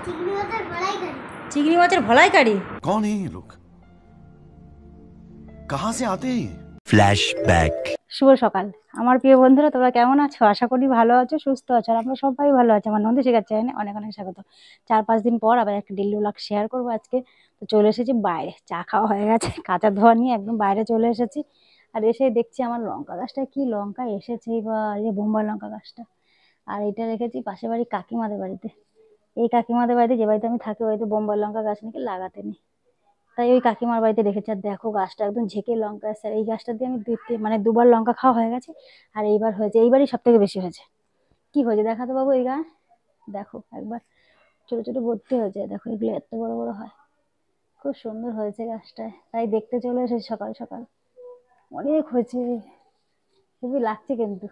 চিংড়ি মাছের ভলাইকারি। कौन है ये लोग, कहाँ से आते हैं ये? फ्लैशबैक। শুভ সকাল আমার প্রিয় বন্ধুরা, তোমরা কেমন আছো? আশা করি ভালো আছো, সুস্থ আছো। আর আমরা সবাই ভালো আছি। আমার নন্দী শেখার চ্যানেলে অনেক অনেক স্বাগত। 4-5 দিন পর আবার একটা ডেইলি ব্লগ শেয়ার করবো আজকে। তো চলে এসেছি বাইরে, চা খাওয়া হয়ে গেছে, কাঁচা ধোয়া নিয়ে একদম বাইরে চলে এসেছি। আর এসে দেখছি আমার লঙ্কা গাছটা কি লঙ্কা এসেছে এবার, এই বোম্বাই লঙ্কা গাছটা। আর এটা রেখেছি পাশের বাড়ি কাকিমাদের বাড়িতে। এই কাকিমাদের বাড়িতে, যে বাড়িতে আমি থাকি, ওই বাড়িতে বোম্বাই লঙ্কা গাছ নাকি লাগাতে নেই, তাই ওই কাকিমার বাড়িতে রেখেছি। আর দেখো গাছটা একদম ঝেঁকে লঙ্কা এসছে। আর এই গাছটা দিয়ে আমি দুবার লঙ্কা খাওয়া হয়ে গেছে। আর এইবার হয়েছে, এইবারই সব থেকে বেশি হয়েছে। কি হয়েছে দেখাতে বাবু? এই গাছ দেখো একবার, ছোট ছোট ভর্তি হয়েছে, দেখো এগুলো এত বড় বড় হয়, খুব সুন্দর হয়েছে গাছটায়। তাই দেখতে চলে এসেছি সকাল সকাল। অনেক হয়েছে, খুবই লাগছে কিন্তু।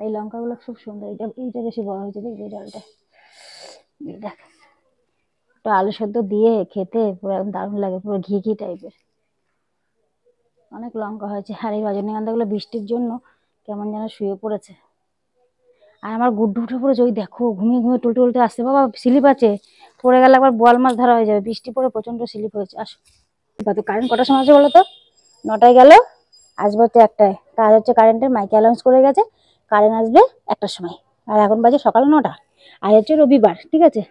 এই লঙ্কাগুলো খুব সুন্দর। এইটা বেশি বড় হয়েছে, দেখবি ডালটা, এই দেখ। একটু আলু সেদ্ধ দিয়ে খেতে পুরো একদম দারুণ লাগে, পুরো ঘি ঘি টাইপের। অনেক লঙ্কা হয়েছে। আর এই রজনীগন্ধাগুলো বৃষ্টির জন্য কেমন যেন শুয়ে পড়েছে। আর আমার গুড্ডু উঠে পড়েছে, ওই দেখো ঘুমিয়ে ঘুমিয়ে টুলটে উল্টে আসছে। বাবা স্লিপ আছে, পড়ে গেলে আবার বোয়াল মাছ ধরা হয়ে যাবে। বৃষ্টি পড়ে প্রচন্ড স্লিপ হয়েছে। আসো, কত কারেন্ট কটার সময় আছে বলো তো? 9টায় গেল, আসবে হচ্ছে 1টায়। কাজ হচ্ছে কারেন্টের, মাইকে অ্যানাউন্স করে গেছে কারেন্ট আসবে 1টার সময়। আর এখন বাজে সকাল 9টা। আজ হচ্ছে রবিবার, ঠিক আছে?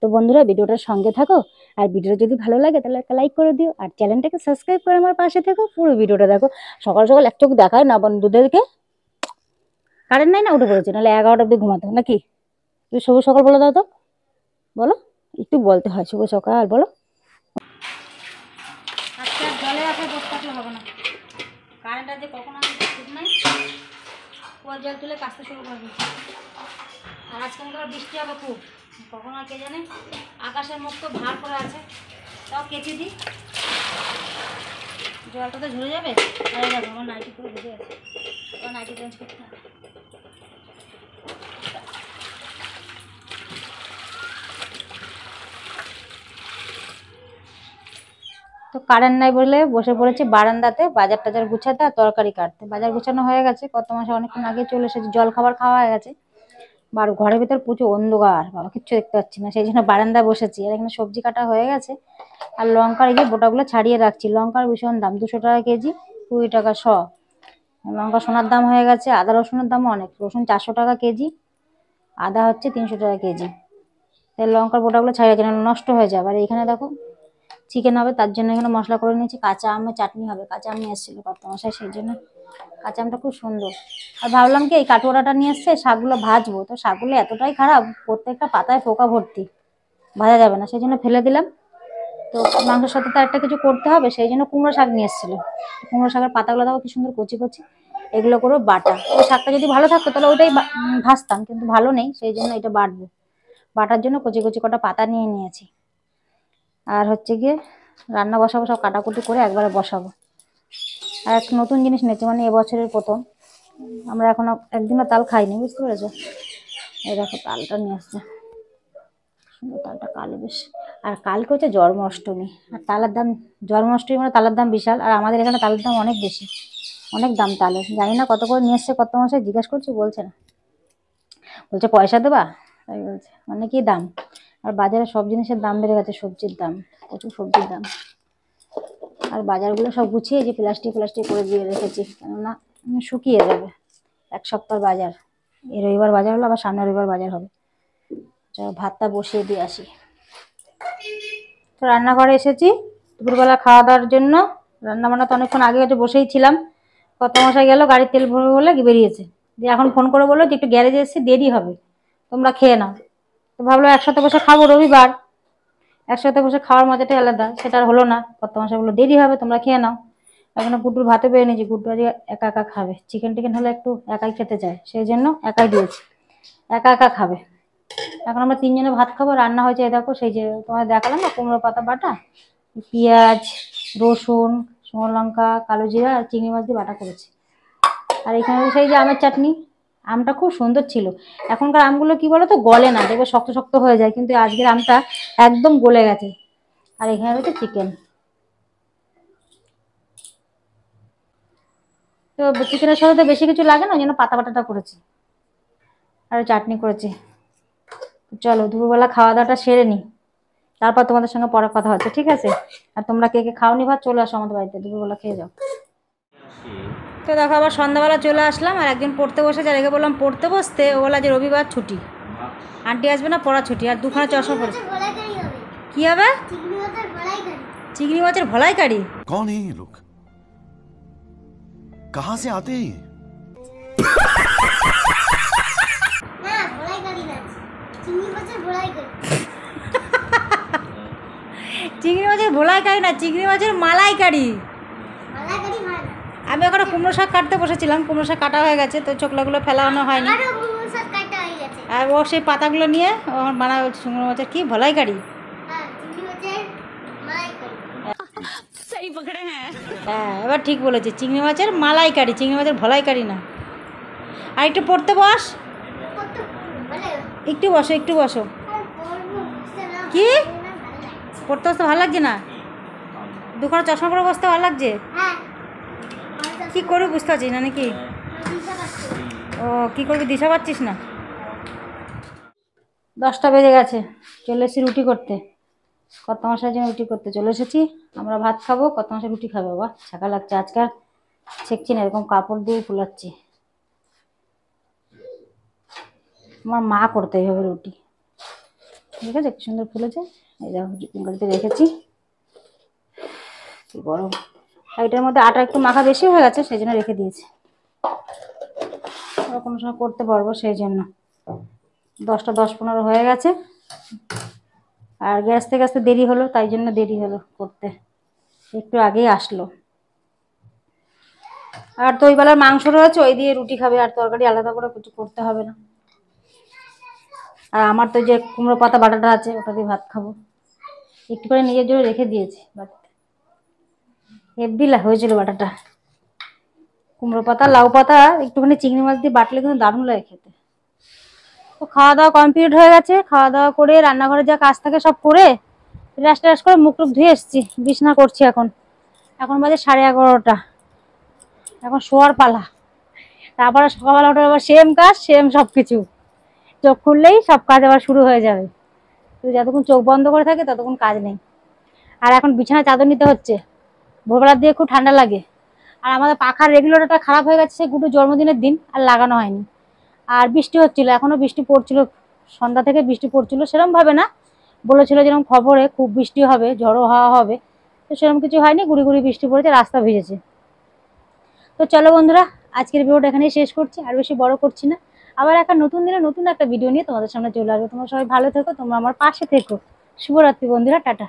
তো বন্ধুরা ভিডিওটার সঙ্গে থাকো। আর ভিডিওটা যদি ভালো লাগে তাহলে একটা লাইক করে দিও, আর চ্যানেলটাকে সাবস্ক্রাইব করে আমার পাশে থেকো। পুরো ভিডিওটা দেখো। সকাল সকাল এক চোখ দেখায় না বন্ধুদেরকে। কারেন্ট নাই না, উঠে পড়েছে, নাহলে 11টা অব্দি ঘুমাতো নাকি? তুই শুভ সকাল বলে দাও তো, বলো। একটু বলতে হয় শুভ সকাল, বলো। আজকে আর জলে আসা বসে থাকলে হবে না। কারেন্টটা যে কখন আসবে ঠিক নাই, কুয়ার জল তুলে কাচতে শুরু করবে। আর আজকে মতো বৃষ্টি হবে খুব, কখন আর কে জানে। আকাশের মুখ তো ভার করে আছে, তাও কেচে দিই, জলটা তো ঝরে যাবে। আর দেখো আমার নাইটি করে বুঝে আছে, আমার নাইটি চেঞ্জ করতে হবে। তো কারেন্ট নাই বলে বসে পড়েছি বারান্দাতে, বাজার টাজার গুছাতে আর তরকারি কাটতে। বাজার গুছানো হয়ে গেছে, কত মাসে অনেকক্ষণ আগে চলে এসেছি। জল খাবার খাওয়া হয়ে গেছে। আর ঘরের ভিতর প্রচুর অন্ধকার, বাবা কিচ্ছু দেখতে পাচ্ছি না, সেই জন্য বারান্দায় বসেছি। আর এখানে সবজি কাটা হয়ে গেছে। আর লঙ্কার এই যে বোটাগুলো ছাড়িয়ে রাখছি। লঙ্কার ভীষণ দাম, 200 টাকা কেজি, 20 টাকা শ। লঙ্কা সোনার দাম হয়ে গেছে। আদা রসুনের দামও অনেক, রসুন 400 টাকা কেজি, আদা হচ্ছে 300 টাকা কেজি। তাই লঙ্কার বোটাগুলো ছাড়িয়ে রাখছি, নষ্ট হয়ে যাবে। আর এখানে দেখো চিকেন হবে, তার জন্য এখানে মশলা করে নিয়েছি। কাঁচা আমের চাটনি হবে, কাঁচা আম নিয়ে এসেছিলো কত মশাই, সেই জন্য কাঁচা আমটা খুব সুন্দর। আর ভাবলাম কি এই কাটোয়ারাটা নিয়ে এসছে, শাকগুলো ভাজবো। তো শাকগুলো এতটাই খারাপ, প্রত্যেকটা পাতায় পোকা ভর্তি, ভাজা যাবে না, সেই জন্য ফেলে দিলাম। তো মাংসের সাথে তো একটা কিছু করতে হবে, সেই জন্য কুমড়ো শাক নিয়ে এসেছিলো। কুমড়ো শাকের পাতাগুলো দেখো কি সুন্দর কচি কচি, এগুলো করে বাটা। ওই শাকটা যদি ভালো থাকতো তাহলে ওইটাই ভাজতাম, কিন্তু ভালো নেই, সেই জন্য এটা বাটবো। বাটার জন্য কচি কচি কটা পাতা নিয়ে নিয়েছি। আর হচ্ছে গিয়ে রান্না বসাবো, সব কাটাকুটি করে একবারে বসাবো। আর একটা নতুন জিনিস নিয়েছি, মানে এবছরের প্রথম। আমরা এখনো একদিনও তাল খাইনি, বুঝতে পেরেছো? এই দেখো তালটা নিয়ে আসছে, সুন্দর তালটা, কালো বেশ। আর কালকে হচ্ছে জন্মাষ্টমী, আর তালের দাম, জন্মাষ্টমী মানে তালের দাম বিশাল। আর আমাদের এখানে তালের দাম অনেক বেশি, অনেক দাম তালের। জানি না কত করে নিয়ে এসছে, কত মাসে জিজ্ঞাসা করছি, বলছে না, বলছে পয়সা দেবা, তাই বলছে, অনেকই দাম। আর বাজারে সব জিনিসের দাম বেড়ে গেছে, সবজির দাম, প্রচুর সবজির দাম। আর বাজারগুলো সব গুছিয়ে যে প্লাস্টিক করে দিয়ে রেখেছি, কেননা শুকিয়ে যাবে। 1 সপ্তাহ বাজার, এই রবিবার বাজার হলো, আবার সামনের রবিবার বাজার হবে। ভাতটা বসিয়ে দিয়ে আসি। তো রান্নাঘরে এসেছি দুপুরবেলা খাওয়া দাওয়ার জন্য। রান্না বান্না তো অনেকক্ষণ আগে হচ্ছে, বসেই ছিলাম। কত মশাই গেল গাড়ির তেল ভরবে বলে বেরিয়েছে, দিয়ে এখন ফোন করে বললো যে একটু গ্যারেজে এসেছি, দেরি হবে, তোমরা খেয়ে নাও। তো ভাবলো একসাথে বসে খাবো, রবিবার একসাথে বসে খাওয়ার মজাটাই আলাদা। সেটা আর হলো না, কত মাসে বললো দেরি হবে, তোমরা খেয়ে নাও। এখন গুড্ডুর ভাতে পেয়ে নিয়েছি, গুড্ডু আজকে একা একা খাবে। চিকেন টিকেন হলে একটু একাই খেতে চায়, সেই জন্য একাই দিয়েছি, একা একা খাবে। এখন আমরা 3 জনে ভাত খাবো। রান্না হয়েছে এই দেখো, সেই যে তোমার দেখালাম না, কুমড়ো পাতা বাটা, পেঁয়াজ, রসুন, শুকনো লঙ্কা, কালো জিরা আর চিংড়ি মাছ দিয়ে বাটা করেছি। আর এখানে সেই যে আমের চাটনি। আমটা খুব সুন্দর ছিল। এখনকার আমগুলো কি বলো তো, গলে না, দেখবে শক্ত শক্ত হয়ে যায়, কিন্তু আজকের আমটা একদম গলে গেছে। আর এখানে রয়েছে চিকেন। তো চিকেনের সাথে তো বেশি কিছু লাগে না, ওই জন্য পাতা বাটাটা করেছি, আর চাটনি করেছি। চলো দুপুরবেলা খাওয়া দাওয়াটা সেরে নি, তারপর তোমাদের সঙ্গে পরে কথা হচ্ছে, ঠিক আছে? আর তোমরা কে কে খাওনি ভাত চলে আসো আমাদের বাড়িতে, দুপুরবেলা খেয়ে যাও। তো দেখো আবার সন্ধ্যাবেলা চলে আসলাম, আর একজন পড়তে বসে, যাকে বললাম পড়তে বসতে, ও বলা যে রবিবার ছুটি, আন্টি আসবে না, পড়া ছুটি। আর দুখানা চশমা পড়ে কি হবে? চিংড়ি মাছের ভলাই কারি। कौन है ये लोग? कहाँ से आते हैं? চিংড়ি মাছের ভোলাই কারি না, চিংড়ি মাছের মালাই কারি। আমি এখনো কুমড়ো শাক কাটতে বসেছিলাম, কুমড়ো শাক কাটা হয়ে গেছে, তো চোখলাগুলো ফেলানো হয়নি। আর ও সেই পাতাগুলো নিয়ে বানা চিংড়ি মাছের কি ভোলাই কারি। হ্যাঁ এবার ঠিক বলেছি, চিংড়ি মাছের মালাই কারি, চিংড়ি মাছের ভোলাই কারি না। আর একটু পড়তে বস, একটু বসো, একটু বসো। কি পড়তে বসতে ভালো লাগছে না? দুখানা চশমা পরে বসতে ভালো লাগছে? কি করবি বুঝতে পারছিস না নাকি? ও কি করবি দিশা পাচ্ছিস না? 10টা বেজে গেছে, চলে এসেছি রুটি করতে। কত মাসের জন্য রুটি করতে চলে এসেছি। আমরা ভাত খাবো, কত মাসে রুটি খাবে। বাবা ছাকা লাগছে আজকাল, ছেঁকছি না, এরকম কাপড় দিয়ে ফুলাচ্ছি। আমার মা করতে হবে রুটি, ঠিক আছে? কি সুন্দর ফুলেছে, এই দেখো গাড়িতে রেখেছি। কি গরম, এটার মধ্যে আটা একটু মাখা বেশি হয়ে গেছে, সেই জন্য রেখে দিয়েছি। কোনো সময় করতে পারবো সেই জন্য। 10টা 10-15 হয়ে গেছে, আর গ্যাস থেকে আসতে দেরি হলো, তাই জন্য দেরি হলো করতে, একটু আগেই আসলো। আর তো ওই বেলার মাংস রয়েছে, ওই দিয়ে রুটি খাবে, আর তরকারি আলাদা করে কিছু করতে হবে না। আর আমার তো যে কুমড়ো পাতা বাটাটা আছে, ওটা দিয়ে ভাত খাবো। একটু করে নিজের জন্য রেখে দিয়েছি বাটাতে, হেব্বি হয়েছিল বাটাটা। কুমড়ো পাতা, লাউ পাতা, একটুখানি চিংড়ি মাছ দিয়ে বাটলে কিন্তু দারুণ লাগে খেতে। তো খাওয়া দাওয়া কমপ্লিট হয়ে গেছে, খাওয়া দাওয়া করে রান্নাঘরে যা কাজ থাকে সব করে রেস্ট টেস্ট করে মুখ টুক ধুয়ে এসেছি, বিছানা করছি। এখন বাজে 11:30, এখন শোয়ার পালা। তারপরে সকালবেলা উঠে আবার সেম কাজ, সেম সব কিছু। চোখ খুললেই সব কাজ আবার শুরু হয়ে যাবে। তো যতক্ষণ চোখ বন্ধ করে থাকে ততক্ষণ কাজ নেই। আর এখন বিছানা চাদর নিতে হচ্ছে, ভোরবেলার দিয়ে খুব ঠান্ডা লাগে। আর আমাদের পাখার রেগুলেটরটা খারাপ হয়ে গেছে, সে গুটু জন্মদিনের দিন আর লাগানো হয়নি। আর বৃষ্টি হচ্ছিল, এখনো বৃষ্টি পড়ছিল, সন্ধ্যা থেকে বৃষ্টি পড়ছিল। সেরকম ভাবে না, বলেছিল যেরকম খবরে খুব বৃষ্টি হবে, ঝড়ো হাওয়া হবে, তো সেরকম কিছু হয়নি, গুড়ি গুড়ি বৃষ্টি পড়েছে, রাস্তা ভিজেছে। তো চলো বন্ধুরা, আজকের ভিডিওটা এখানেই শেষ করছি, আর বেশি বড় করছি না। আবার একটা নতুন দিনে নতুন একটা ভিডিও নিয়ে তোমাদের সামনে চলে আসবো। তোমরা সবাই ভালো থেকো, তোমরা আমার পাশে থেকো। শুভরাত্রি বন্ধুরা, টাটা।